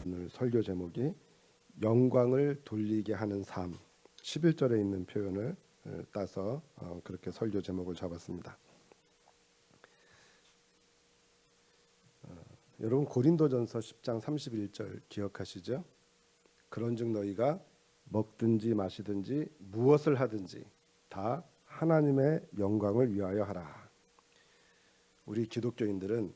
오늘 설교 제목이 영광을 돌리게 하는 삶, 11절에 있는 표현을 따서 그렇게 설교 제목을 잡았습니다. 여러분 고린도전서 10장 31절 기억하시죠? 그런즉 너희가 먹든지 마시든지 무엇을 하든지 다 하나님의 영광을 위하여 하라. 우리 기독교인들은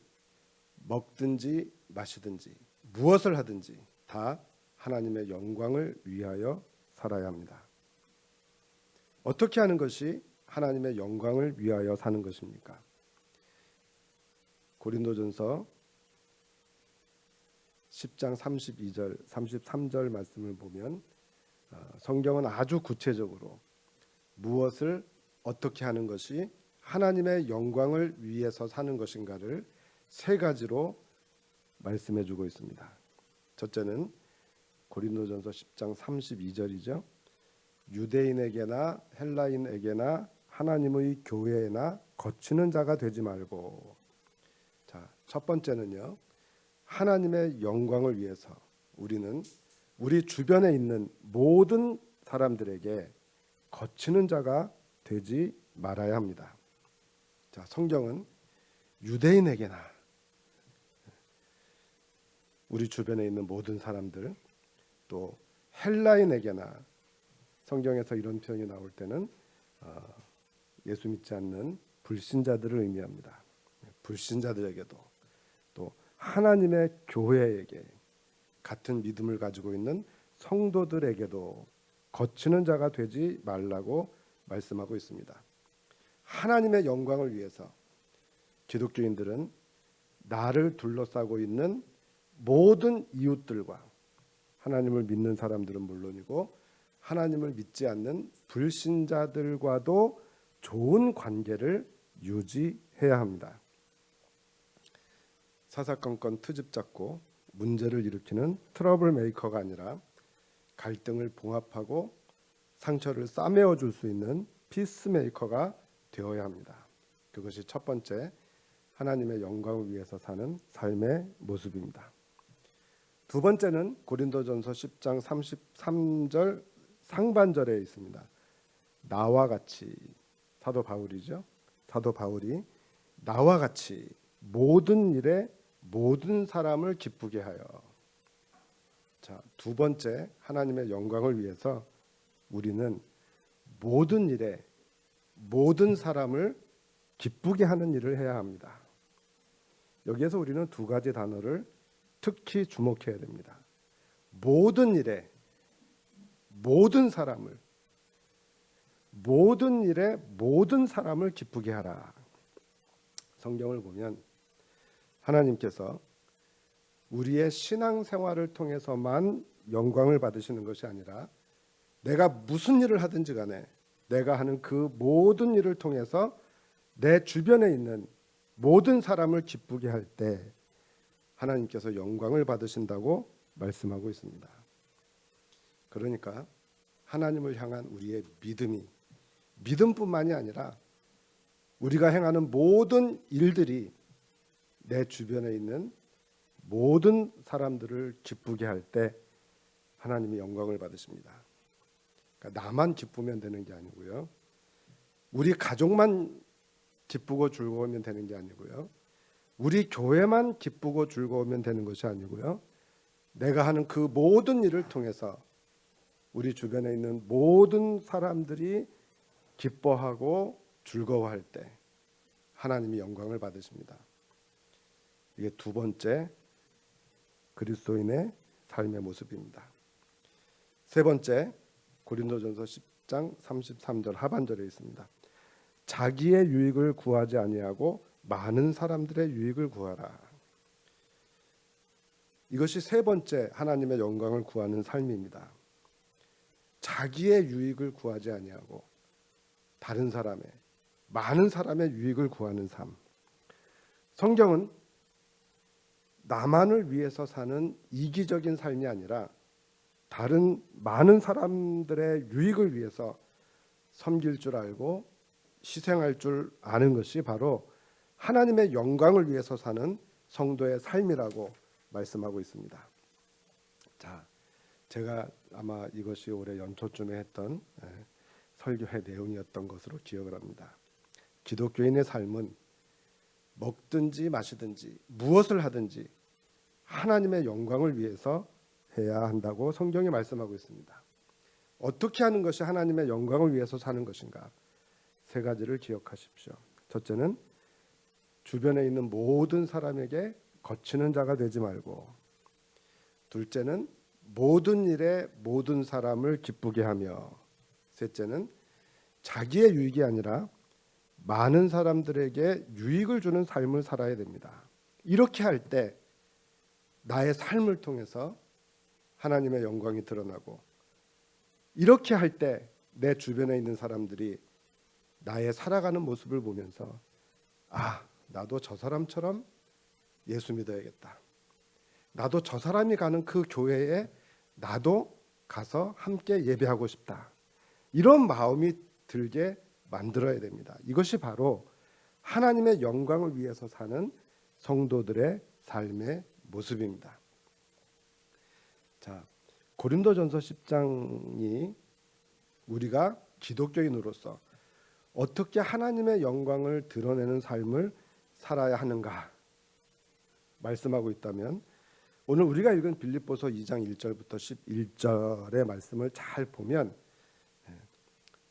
먹든지 마시든지 무엇을 하든지 다 하나님의 영광을 위하여 살아야 합니다. 어떻게 하는 것이 하나님의 영광을 위하여 사는 것입니까? 고린도전서 10장 32절, 33절 말씀을 보면 성경은 아주 구체적으로 무엇을 어떻게 하는 것이 하나님의 영광을 위해서 사는 것인가를 세 가지로 말씀해 주고 있습니다. 첫째는 고린도전서 10장 32절이죠. 유대인에게나 헬라인에게나 하나님의 교회나 거치는 자가 되지 말고. 자, 첫 번째는요. 하나님의 영광을 위해서 우리는 우리 주변에 있는 모든 사람들에게 거치는 자가 되지 말아야 합니다. 자, 성경은 유대인에게나 우리 주변에 있는 모든 사람들, 또 헬라인에게나 성경에서 이런 표현이 나올 때는 예수 믿지 않는 불신자들을 의미합니다. 불신자들에게도 또 하나님의 교회에게 같은 믿음을 가지고 있는 성도들에게도 거치는 자가 되지 말라고 말씀하고 있습니다. 하나님의 영광을 위해서 기독교인들은 나를 둘러싸고 있는 모든 이웃들과 하나님을 믿는 사람들은 물론이고 하나님을 믿지 않는 불신자들과도 좋은 관계를 유지해야 합니다. 사사건건 트집 잡고 문제를 일으키는 트러블 메이커가 아니라 갈등을 봉합하고 상처를 싸매어 줄 수 있는 피스메이커가 되어야 합니다. 그것이 첫 번째 하나님의 영광을 위해서 사는 삶의 모습입니다. 두 번째는 고린도전서 10장 33절 상반절에 있습니다. 나와 같이, 사도 바울이죠. 사도 바울이 나와 같이 모든 일에 모든 사람을 기쁘게 하여. 자, 두 번째 하나님의 영광을 위해서 우리는 모든 일에 모든 사람을 기쁘게 하는 일을 해야 합니다. 여기에서 우리는 두 가지 단어를 특히 주목해야 됩니다. 모든 일에 모든 사람을, 모든 일에 모든 사람을 기쁘게 하라. 성경을 보면 하나님께서 우리의 신앙생활을 통해서만 영광을 받으시는 것이 아니라 내가 무슨 일을 하든지 간에 내가 하는 그 모든 일을 통해서 내 주변에 있는 모든 사람을 기쁘게 할 때 하나님께서 영광을 받으신다고 말씀하고 있습니다. 그러니까 하나님을 향한 우리의 믿음이 믿음뿐만이 아니라 우리가 행하는 모든 일들이 내 주변에 있는 모든 사람들을 기쁘게 할 때 하나님이 영광을 받으십니다. 그러니까 나만 기쁘면 되는 게 아니고요. 우리 가족만 기쁘고 즐거우면 되는 게 아니고요. 우리 교회만 기쁘고 즐거우면 되는 것이 아니고요. 내가 하는 그 모든 일을 통해서 우리 주변에 있는 모든 사람들이 기뻐하고 즐거워할 때 하나님이 영광을 받으십니다. 이게 두 번째 그리스도인의 삶의 모습입니다. 세 번째 고린도전서 10장 33절 하반절에 있습니다. 자기의 유익을 구하지 아니하고 많은 사람들의 유익을 구하라. 이것이 세 번째 하나님의 영광을 구하는 삶입니다. 자기의 유익을 구하지 아니하고 다른 사람의, 많은 사람의 유익을 구하는 삶. 성경은 나만을 위해서 사는 이기적인 삶이 아니라 다른 많은 사람들의 유익을 위해서 섬길 줄 알고 희생할 줄 아는 것이 바로 하나님의 영광을 위해서 사는 성도의 삶이라고 말씀하고 있습니다. 자, 제가 아마 이것이 올해 연초쯤에 했던 설교의 내용이었던 것으로 기억을 합니다. 기독교인의 삶은 먹든지 마시든지 무엇을 하든지 하나님의 영광을 위해서 해야 한다고 성경이 말씀하고 있습니다. 어떻게 하는 것이 하나님의 영광을 위해서 사는 것인가? 세 가지를 기억하십시오. 첫째는 주변에 있는 모든 사람에게 거치는 자가 되지 말고, 둘째는 모든 일에 모든 사람을 기쁘게 하며, 셋째는 자기의 유익이 아니라 많은 사람들에게 유익을 주는 삶을 살아야 됩니다. 이렇게 할 때 나의 삶을 통해서 하나님의 영광이 드러나고, 이렇게 할 때 내 주변에 있는 사람들이 나의 살아가는 모습을 보면서 아, 나도 저 사람처럼 예수 믿어야겠다. 나도 저 사람이 가는 그 교회에 나도 가서 함께 예배하고 싶다. 이런 마음이 들게 만들어야 됩니다. 이것이 바로 하나님의 영광을 위해서 사는 성도들의 삶의 모습입니다. 자, 고린도전서 10장이 우리가 기독교인으로서 어떻게 하나님의 영광을 드러내는 삶을 살아야 하는가 말씀하고 있다면, 오늘 우리가 읽은 빌립보서 2장 1절부터 11절의 말씀을 잘 보면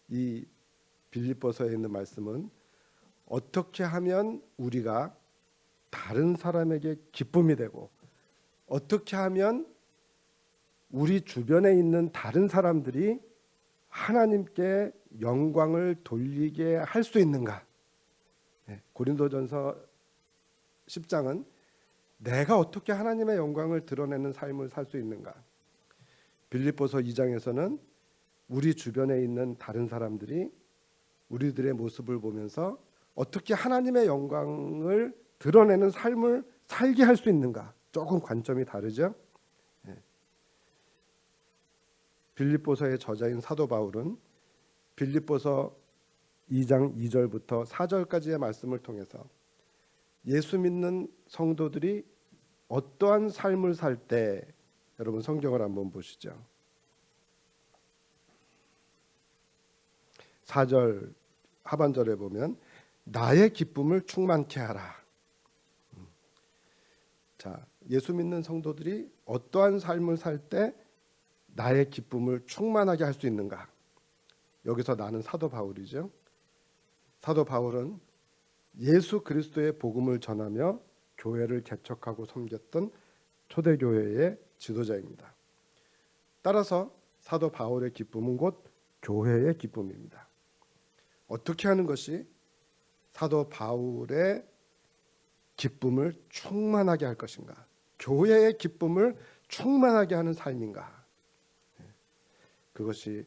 이 빌립보서에 있는 말씀은 어떻게 하면 우리가 다른 사람에게 기쁨이 되고, 어떻게 하면 우리 주변에 있는 다른 사람들이 하나님께 영광을 돌리게 할 수 있는가? 고린도전서 10장은 내가 어떻게 하나님의 영광을 드러내는 삶을 살 수 있는가? 빌립보서 2장에서는 우리 주변에 있는 다른 사람들이 우리들의 모습을 보면서 어떻게 하나님의 영광을 드러내는 삶을 살게 할 수 있는가? 조금 관점이 다르죠? 빌립보서의 저자인 사도 바울은 빌립보서 2장 2절부터 4절까지의 말씀을 통해서 예수 믿는 성도들이 어떠한 삶을 살 때, 여러분 성경을 한번 보시죠. 4절 하반절에 보면 나의 기쁨을 충만케 하라. 자, 예수 믿는 성도들이 어떠한 삶을 살 때 나의 기쁨을 충만하게 할 수 있는가? 여기서 나는 사도 바울이죠. 사도 바울은 예수 그리스도의 복음을 전하며 교회를 개척하고 섬겼던 초대교회의 지도자입니다. 따라서 사도 바울의 기쁨은 곧 교회의 기쁨입니다. 어떻게 하는 것이 사도 바울의 기쁨을 충만하게 할 것인가? 교회의 기쁨을 충만하게 하는 삶인가? 그것이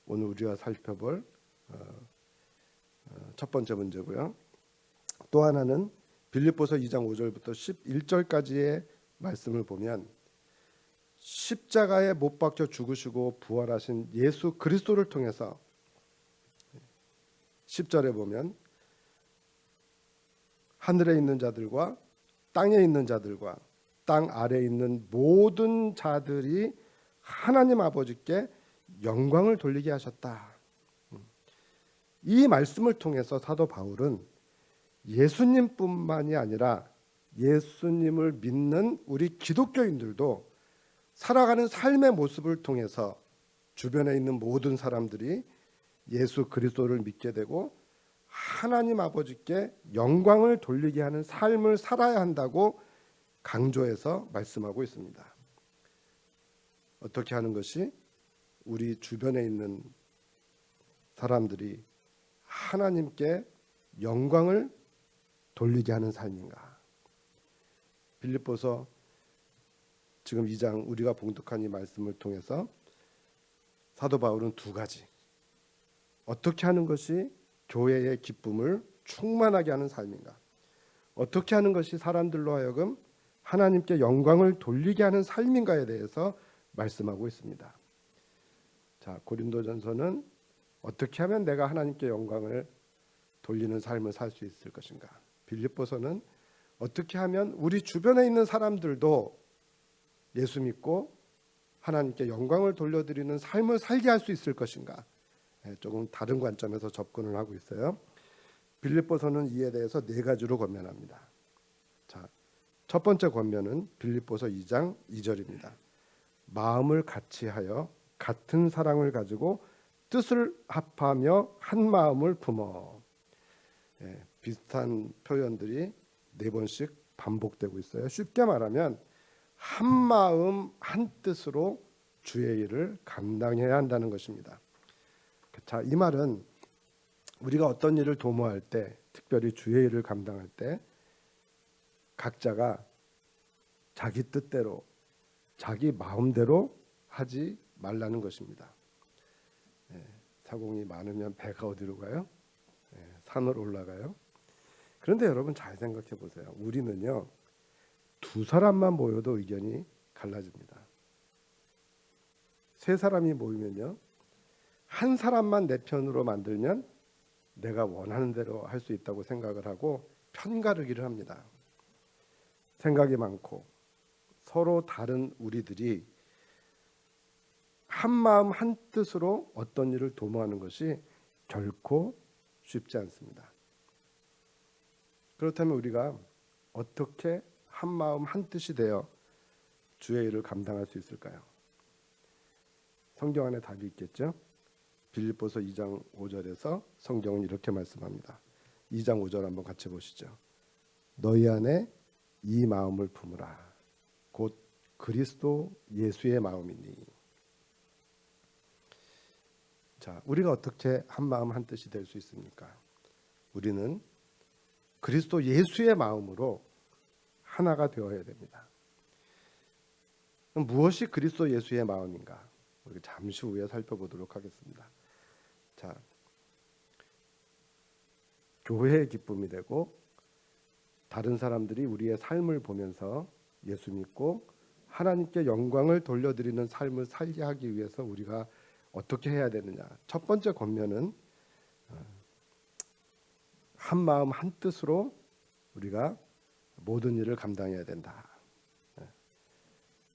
오늘 우리가 살펴볼 첫 번째 문제고요. 또 하나는 빌립보서 2장 5절부터 11절까지의 말씀을 보면 십자가에 못 박혀 죽으시고 부활하신 예수 그리스도를 통해서 10절에 보면 하늘에 있는 자들과 땅에 있는 자들과 땅 아래에 있는 모든 자들이 하나님 아버지께 영광을 돌리게 하셨다. 이 말씀을 통해서 사도 바울은 예수님뿐만이 아니라 예수님을 믿는 우리 기독교인들도 살아가는 삶의 모습을 통해서 주변에 있는 모든 사람들이 예수 그리스도를 믿게 되고 하나님 아버지께 영광을 돌리게 하는 삶을 살아야 한다고 강조해서 말씀하고 있습니다. 어떻게 하는 것이 우리 주변에 있는 사람들이 하나님께 영광을 돌리게 하는 삶인가? 빌립보서 지금 2장 우리가 봉독한 이 말씀을 통해서 사도 바울은 두 가지, 어떻게 하는 것이 교회의 기쁨을 충만하게 하는 삶인가, 어떻게 하는 것이 사람들로 하여금 하나님께 영광을 돌리게 하는 삶인가에 대해서 말씀하고 있습니다. 자, 고린도전서는 어떻게 하면 내가 하나님께 영광을 돌리는 삶을 살 수 있을 것인가? 빌립보서는 어떻게 하면 우리 주변에 있는 사람들도 예수 믿고 하나님께 영광을 돌려드리는 삶을 살게 할 수 있을 것인가? 조금 다른 관점에서 접근을 하고 있어요. 빌립보서는 이에 대해서 네 가지로 권면합니다. 자, 첫 번째 권면은 빌립보서 2장 2절입니다. 마음을 같이하여 같은 사랑을 가지고 뜻을 합하며 한 마음을 품어. 비슷한 표현들이 네 번씩 반복되고 있어요. 쉽게 말하면 한 마음 한 뜻으로 주의 일을 감당해야 한다는 것입니다. 자, 이 말은 우리가 어떤 일을 도모할 때, 특별히 주의 일을 감당할 때 각자가 자기 뜻대로, 자기 마음대로 하지 말라는 것입니다. 사공이 많으면 배가 어디로 가요? 산으로 올라가요. 그런데 여러분 잘 생각해 보세요. 우리는요, 두 사람만 모여도 의견이 갈라집니다. 세 사람이 모이면요, 한 사람만 내 편으로 만들면 내가 원하는 대로 할 수 있다고 생각을 하고 편가르기를 합니다. 생각이 많고 서로 다른 우리들이 한 마음 한 뜻으로 어떤 일을 도모하는 것이 결코 쉽지 않습니다. 그렇다면 우리가 어떻게 한 마음 한 뜻이 되어 주의 일을 감당할 수 있을까요? 성경 안에 답이 있겠죠? 빌립보서 2장 5절에서 성경은 이렇게 말씀합니다. 2장 5절 한번 같이 보시죠. 너희 안에 이 마음을 품으라. 곧 그리스도 예수의 마음이니. 자, 우리가 어떻게 한 마음 한 뜻이 될 수 있습니까? 우리는 그리스도 예수의 마음으로 하나가 되어야 됩니다. 그럼 무엇이 그리스도 예수의 마음인가? 우리 잠시 후에 살펴보도록 하겠습니다. 자, 교회의 기쁨이 되고 다른 사람들이 우리의 삶을 보면서 예수 믿고 하나님께 영광을 돌려드리는 삶을 살게 하기 위해서 우리가 어떻게 해야 되느냐? 첫 번째 권면은 한 마음 한 뜻으로 우리가 모든 일을 감당해야 된다.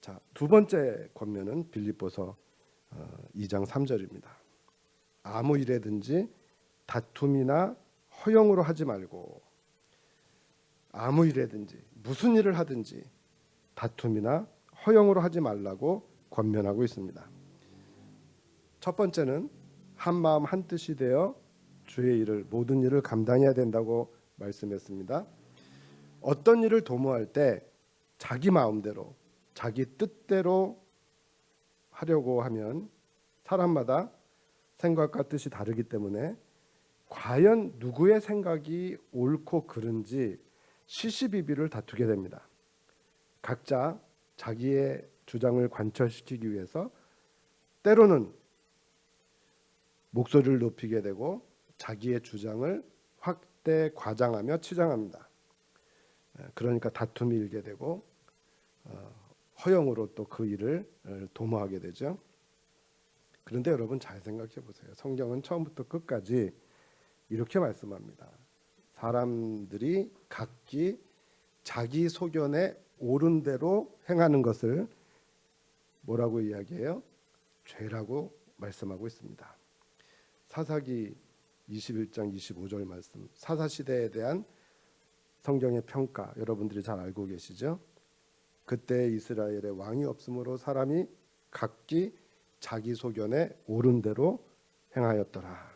자, 두 번째 권면은 빌립보서 2장 3절입니다. 아무 일에든지 다툼이나 허영으로 하지 말고, 아무 일에든지 무슨 일을 하든지 다툼이나 허영으로 하지 말라고 권면하고 있습니다. 첫 번째는 한 마음 한 뜻이 되어 주의 일을, 모든 일을 감당해야 된다고 말씀했습니다. 어떤 일을 도모할 때 자기 마음대로, 자기 뜻대로 하려고 하면 사람마다 생각과 뜻이 다르기 때문에 과연 누구의 생각이 옳고 그른지 시시비비를 다투게 됩니다. 각자 자기의 주장을 관철시키기 위해서 때로는 목소리를 높이게 되고 자기의 주장을 확대 과장하며 치장합니다. 그러니까 다툼이 일게 되고 허영으로 또 그 일을 도모하게 되죠. 그런데 여러분 잘 생각해 보세요. 성경은 처음부터 끝까지 이렇게 말씀합니다. 사람들이 각기 자기 소견에 옳은 대로 행하는 것을 뭐라고 이야기해요? 죄라고 말씀하고 있습니다. 사사기 21장 25절 말씀, 사사시대에 대한 성경의 평가 여러분들이 잘 알고 계시죠? 그때 이스라엘에 왕이 없으므로 사람이 각기 자기 소견에 옳은 대로 행하였더라.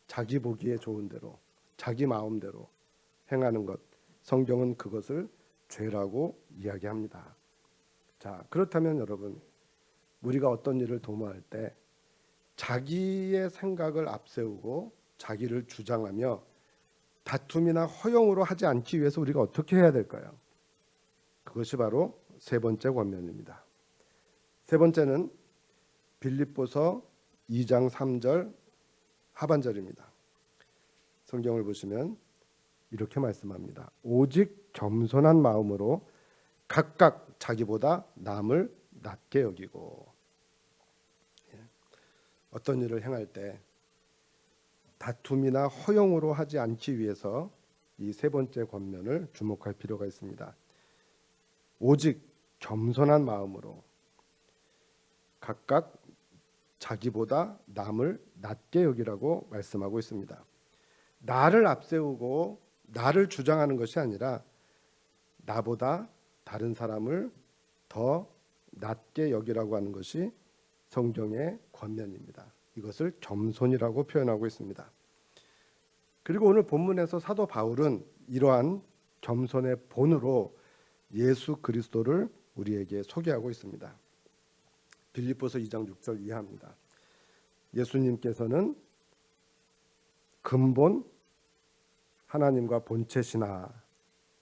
자기 보기에 좋은 대로, 자기 마음대로 행하는 것, 성경은 그것을 죄라고 이야기합니다. 자, 그렇다면 여러분, 우리가 어떤 일을 도모할 때 자기의 생각을 앞세우고 자기를 주장하며 다툼이나 허용으로 하지 않기 위해서 우리가 어떻게 해야 될까요? 그것이 바로 세 번째 권면입니다. 세 번째는 빌립보서 2장 3절 하반절입니다. 성경을 보시면 이렇게 말씀합니다. 오직 겸손한 마음으로 각각 자기보다 남을 낮게 여기고. 어떤 일을 행할 때 다툼이나 허용으로 하지 않기 위해서 이 세 번째 권면을 주목할 필요가 있습니다. 오직 겸손한 마음으로 각각 자기보다 남을 낮게 여기라고 말씀하고 있습니다. 나를 앞세우고 나를 주장하는 것이 아니라 나보다 다른 사람을 더 낮게 여기라고 하는 것이 성경의 권면입니다. 이것을 겸손이라고 표현하고 있습니다. 그리고 오늘 본문에서 사도 바울은 이러한 겸손의 본으로 예수 그리스도를 우리에게 소개하고 있습니다. 빌립보서 2장 6절 이하입니다. 예수님께서는 근본 하나님과 본체시나,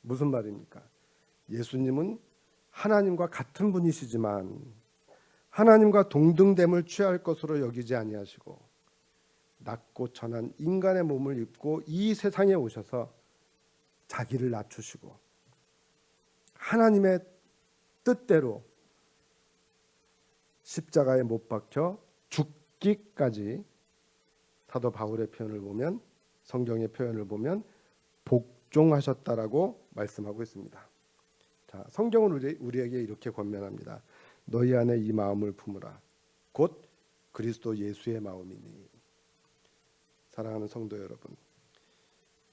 무슨 말입니까? 예수님은 하나님과 같은 분이시지만 하나님과 동등됨을 취할 것으로 여기지 아니하시고 낮고 천한 인간의 몸을 입고 이 세상에 오셔서 자기를 낮추시고 하나님의 뜻대로 십자가에 못 박혀 죽기까지, 사도 바울의 표현을 보면, 성경의 표현을 보면 복종하셨다라고 말씀하고 있습니다. 자, 성경은 우리에게 이렇게 권면합니다. 너희 안에 이 마음을 품으라. 곧 그리스도 예수의 마음이니. 사랑하는 성도 여러분,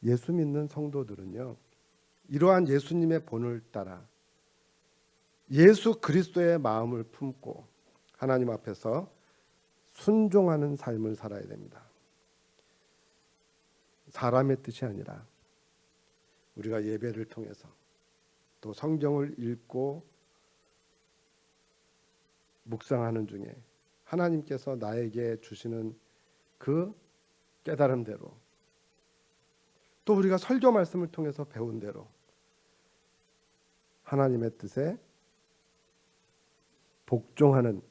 예수 믿는 성도들은요, 이러한 예수님의 본을 따라 예수 그리스도의 마음을 품고 하나님 앞에서 순종하는 삶을 살아야 됩니다. 사람의 뜻이 아니라 우리가 예배를 통해서 또 성경을 읽고 묵상하는 중에 하나님께서 나에게 주시는 그 깨달음대로, 또 우리가 설교 말씀을 통해서 배운 대로 하나님의 뜻에 복종하는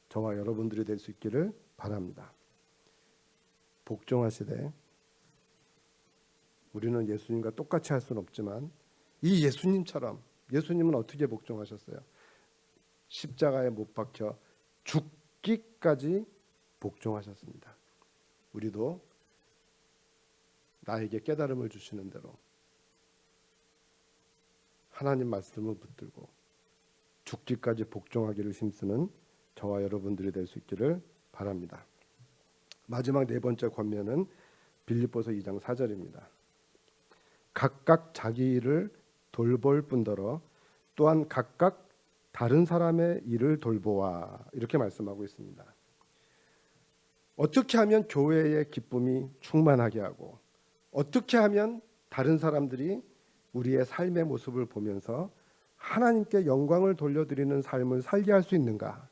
저와 여러분들이 될 수 있기를 바랍니다. 복종하시되, 우리는 예수님과 똑같이 할 수는 없지만 이 예수님처럼, 예수님은 어떻게 복종하셨어요? 십자가에 못 박혀 죽기까지 복종하셨습니다. 우리도 나에게 깨달음을 주시는 대로 하나님 말씀을 붙들고 죽기까지 복종하기를 힘쓰는 저와 여러분들이 될 수 있기를 바랍니다. 마지막 네 번째 권면은 빌립보서 2장 4절입니다. 각각 자기 일을 돌볼 뿐더러 또한 각각 다른 사람의 일을 돌보아, 이렇게 말씀하고 있습니다. 어떻게 하면 교회의 기쁨이 충만하게 하고, 어떻게 하면 다른 사람들이 우리의 삶의 모습을 보면서 하나님께 영광을 돌려드리는 삶을 살게 할 수 있는가?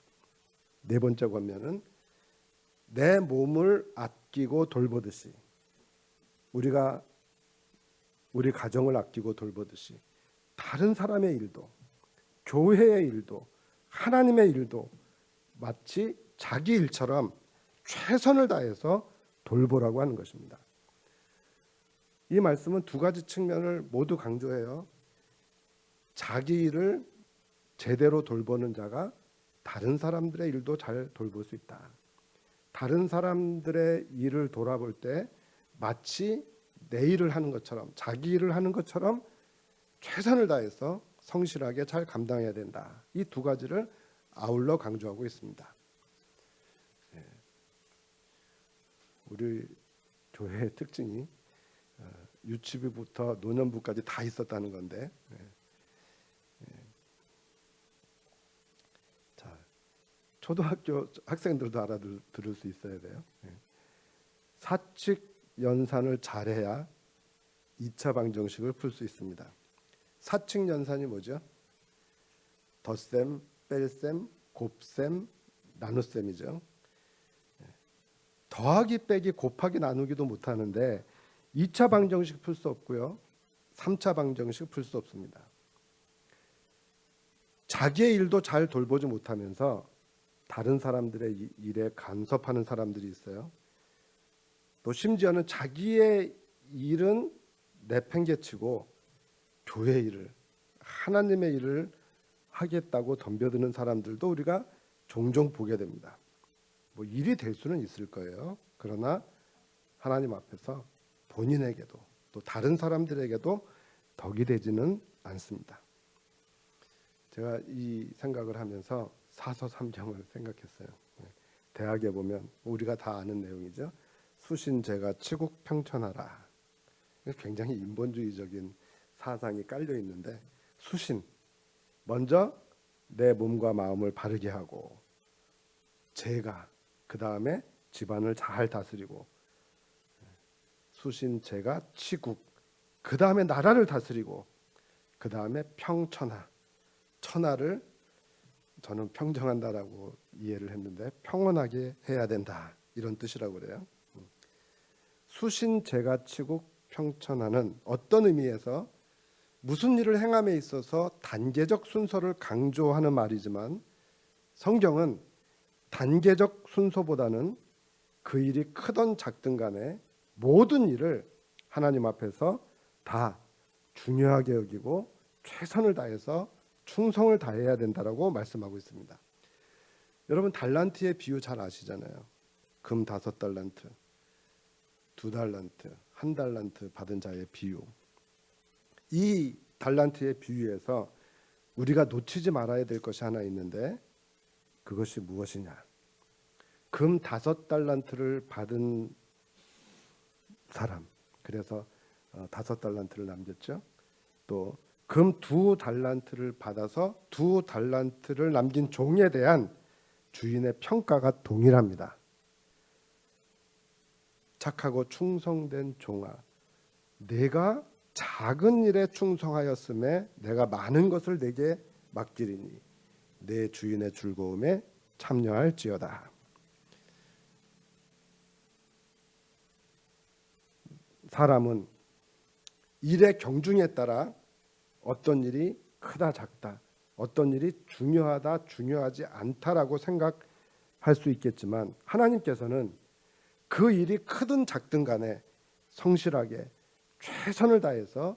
네 번째 권면은 내 몸을 아끼고 돌보듯이, 우리가 우리 가정을 아끼고 돌보듯이 다른 사람의 일도, 교회의 일도, 하나님의 일도 마치 자기 일처럼 최선을 다해서 돌보라고 하는 것입니다. 이 말씀은 두 가지 측면을 모두 강조해요. 자기 일을 제대로 돌보는 자가 다른 사람들의 일도 잘 돌볼 수 있다. 다른 사람들의 일을 돌아볼 때 마치 내 일을 하는 것처럼, 자기 일을 하는 것처럼 최선을 다해서 성실하게 잘 감당해야 된다. 이 두 가지를 아울러 강조하고 있습니다. 우리 교회의 특징이 유치부부터 노년부까지 다 있었다는 건데, 자, 초등학교 학생들도 알아들을 수 있어야 돼요. 사칙 연산을 잘해야 2차 방정식을 풀 수 있습니다. 사칙 연산이 뭐죠? 덧셈, 뺄셈, 곱셈, 나눗셈이죠. 더하기, 빼기, 곱하기, 나누기도 못하는데 2차 방정식 풀 수 없고요, 3차 방정식 풀 수 없습니다. 자기의 일도 잘 돌보지 못하면서 다른 사람들의 일에 간섭하는 사람들이 있어요. 또 심지어는 자기의 일은 내팽개치고 교회 일을, 하나님의 일을 하겠다고 덤벼드는 사람들도 우리가 종종 보게 됩니다. 뭐 일이 될 수는 있을 거예요. 그러나 하나님 앞에서 본인에게도 또 다른 사람들에게도 덕이 되지는 않습니다. 제가 이 생각을 하면서 사서삼경을 생각했어요. 대학에 보면 우리가 다 아는 내용이죠. 수신제가 치국 평천하라. 굉장히 인본주의적인 사상이 깔려 있는데, 수신, 먼저 내 몸과 마음을 바르게 하고, 제가 그 다음에 집안을 잘 다스리고, 수신제가 치국, 그 다음에 나라를 다스리고, 그 다음에 평천하, 천하를 저는 평정한다라고 이해를 했는데 평온하게 해야 된다, 이런 뜻이라고 그래요. 수신제가 치국 평천하는 어떤 의미에서 무슨 일을 행함에 있어서 단계적 순서를 강조하는 말이지만, 성경은 단계적 순서보다는 그 일이 크든 작든 간에 모든 일을 하나님 앞에서 다 중요하게 여기고 최선을 다해서 충성을 다해야 된다라고 말씀하고 있습니다. 여러분, 달란트의 비유 잘 아시잖아요. 금 5달란트, 2달란트, 1달란트 받은 자의 비유. 이 달란트의 비유에서 우리가 놓치지 말아야 될 것이 하나 있는데, 그것이 무엇이냐? 금 5달란트를 받은 사람, 그래서 5달란트를 남겼죠. 또 금 2달란트를 받아서 2달란트를 남긴 종에 대한 주인의 평가가 동일합니다. 착하고 충성된 종아, 내가 작은 일에 충성하였음에 내가 많은 것을 내게 맡기리니 내 주인의 즐거움에 참여할지어다. 사람은 일의 경중에 따라 어떤 일이 크다 작다, 어떤 일이 중요하다 중요하지 않다라고 생각할 수 있겠지만, 하나님께서는 그 일이 크든 작든 간에 성실하게 최선을 다해서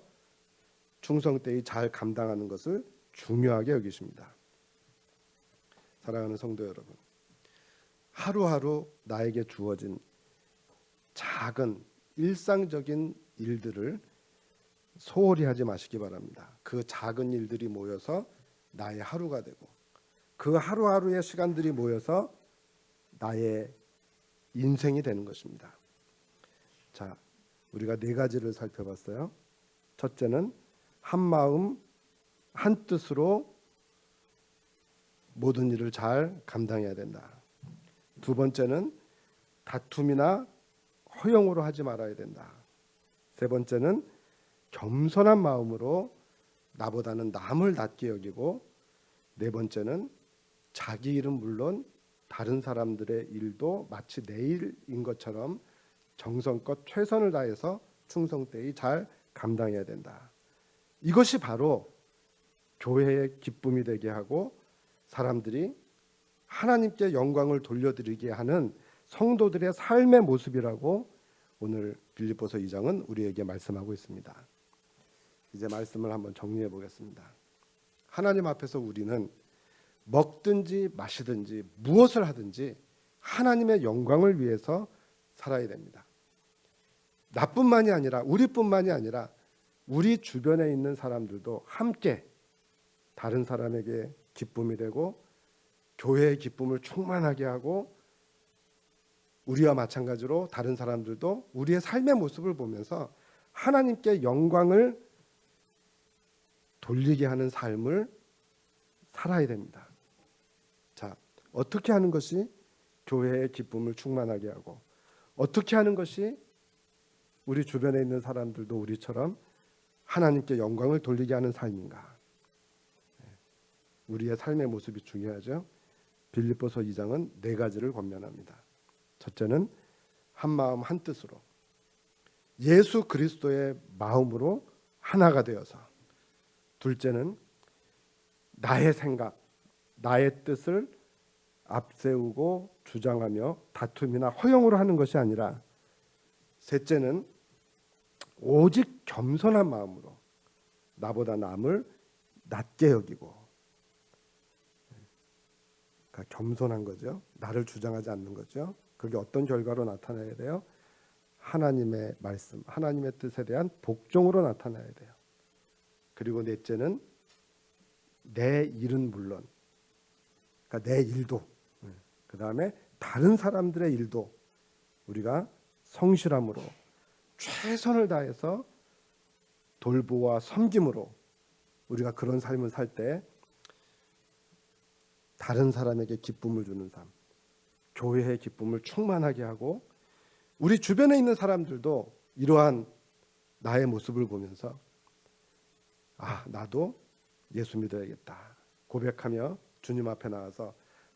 충성되이 잘 감당하는 것을 중요하게 여기십니다. 사랑하는 성도 여러분, 하루하루 나에게 주어진 작은 일상적인 일들을 소홀히 하지 마시기 바랍니다. 그 작은 일들이 모여서 나의 하루가 되고, 그 하루하루의 시간들이 모여서 나의 인생이 되는 것입니다. 자, 우리가 4가지를 살펴봤어요. 첫째는 한 마음 한 뜻으로 모든 일을 잘 감당해야 된다. 두 번째는 다툼이나 허영으로 하지 말아야 된다. 세 번째는 겸손한 마음으로 나보다는 남을 낮게 여기고, 네 번째는 자기 일은 물론 다른 사람들의 일도 마치 내 일인 것처럼 정성껏 최선을 다해서 충성되이 잘 감당해야 된다. 이것이 바로 교회의 기쁨이 되게 하고 사람들이 하나님께 영광을 돌려드리게 하는 성도들의 삶의 모습이라고 오늘 빌립보서 2장은 우리에게 말씀하고 있습니다. 이제 말씀을 한번 정리해 보겠습니다. 하나님 앞에서 우리는 먹든지 마시든지 무엇을 하든지 하나님의 영광을 위해서 살아야 됩니다. 나뿐만이 아니라, 우리뿐만이 아니라 우리 주변에 있는 사람들도 함께 다른 사람에게 기쁨이 되고 교회의 기쁨을 충만하게 하고, 우리와 마찬가지로 다른 사람들도 우리의 삶의 모습을 보면서 하나님께 영광을 돌리게 하는 삶을 살아야 됩니다. 자, 어떻게 하는 것이 교회의 기쁨을 충만하게 하고, 어떻게 하는 것이 우리 주변에 있는 사람들도 우리처럼 하나님께 영광을 돌리게 하는 삶인가? 우리의 삶의 모습이 중요하죠. 빌립보서 2장은 4가지를 권면합니다. 첫째는 한 마음 한 뜻으로, 예수 그리스도의 마음으로 하나가 되어서. 둘째는 나의 생각, 나의 뜻을 앞세우고 주장하며 다툼이나 허용으로 하는 것이 아니라, 셋째는 오직 겸손한 마음으로 나보다 남을 낮게 여기고, 그러니까 겸손한 거죠. 나를 주장하지 않는 거죠. 그게 어떤 결과로 나타나야 돼요? 하나님의 말씀, 하나님의 뜻에 대한 복종으로 나타나야 돼요. 그리고 넷째는 내 일은 물론, 그러니까 내 일도, 그 다음에 다른 사람들의 일도 우리가 성실함으로 최선을 다해서 돌보아 섬김으로 우리가 그런 삶을 살 때 다른 사람에게 기쁨을 주는 삶, 교회의 기쁨을 충만하게 하고 우리 주변에 있는 사람들도 이러한 나의 모습을 보면서 아, 나도 예수 믿어야겠다 고백하며 주님 앞에 나와서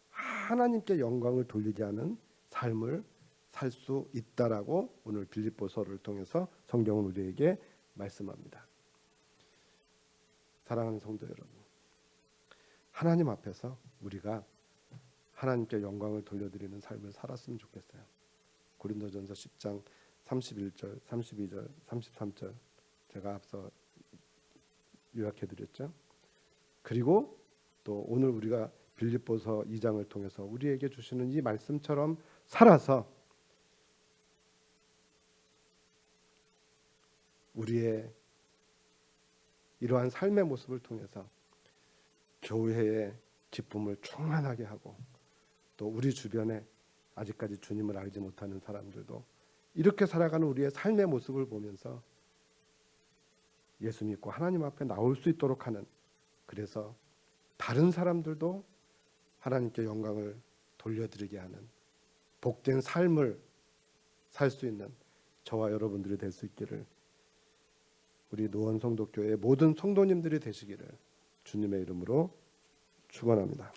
하나님께 영광을 돌리게 하는 삶을 살 수 있다라고 오늘 빌립보서를 통해서 성경은 우리에게 말씀합니다. 사랑하는 성도 여러분, 하나님 앞에서 우리가 하나님께 영광을 돌려드리는 삶을 살았으면 좋겠어요. 고린도전서 10장 31절, 32절, 33절 제가 앞서 요약해드렸죠. 그리고 또 오늘 우리가 빌립보서 2장을 통해서 우리에게 주시는 이 말씀처럼 살아서 우리의 이러한 삶의 모습을 통해서 교회의 기쁨을 충만하게 하고 또 우리 주변에 아직까지 주님을 알지 못하는 사람들도 이렇게 살아가는 우리의 삶의 모습을 보면서 예수 믿고 하나님 앞에 나올 수 있도록 하는, 그래서 다른 사람들도 하나님께 영광을 돌려드리게 하는 복된 삶을 살 수 있는 저와 여러분들이 될 수 있기를, 우리 노원 성도교회 모든 성도님들이 되시기를 주님의 이름으로 축원합니다.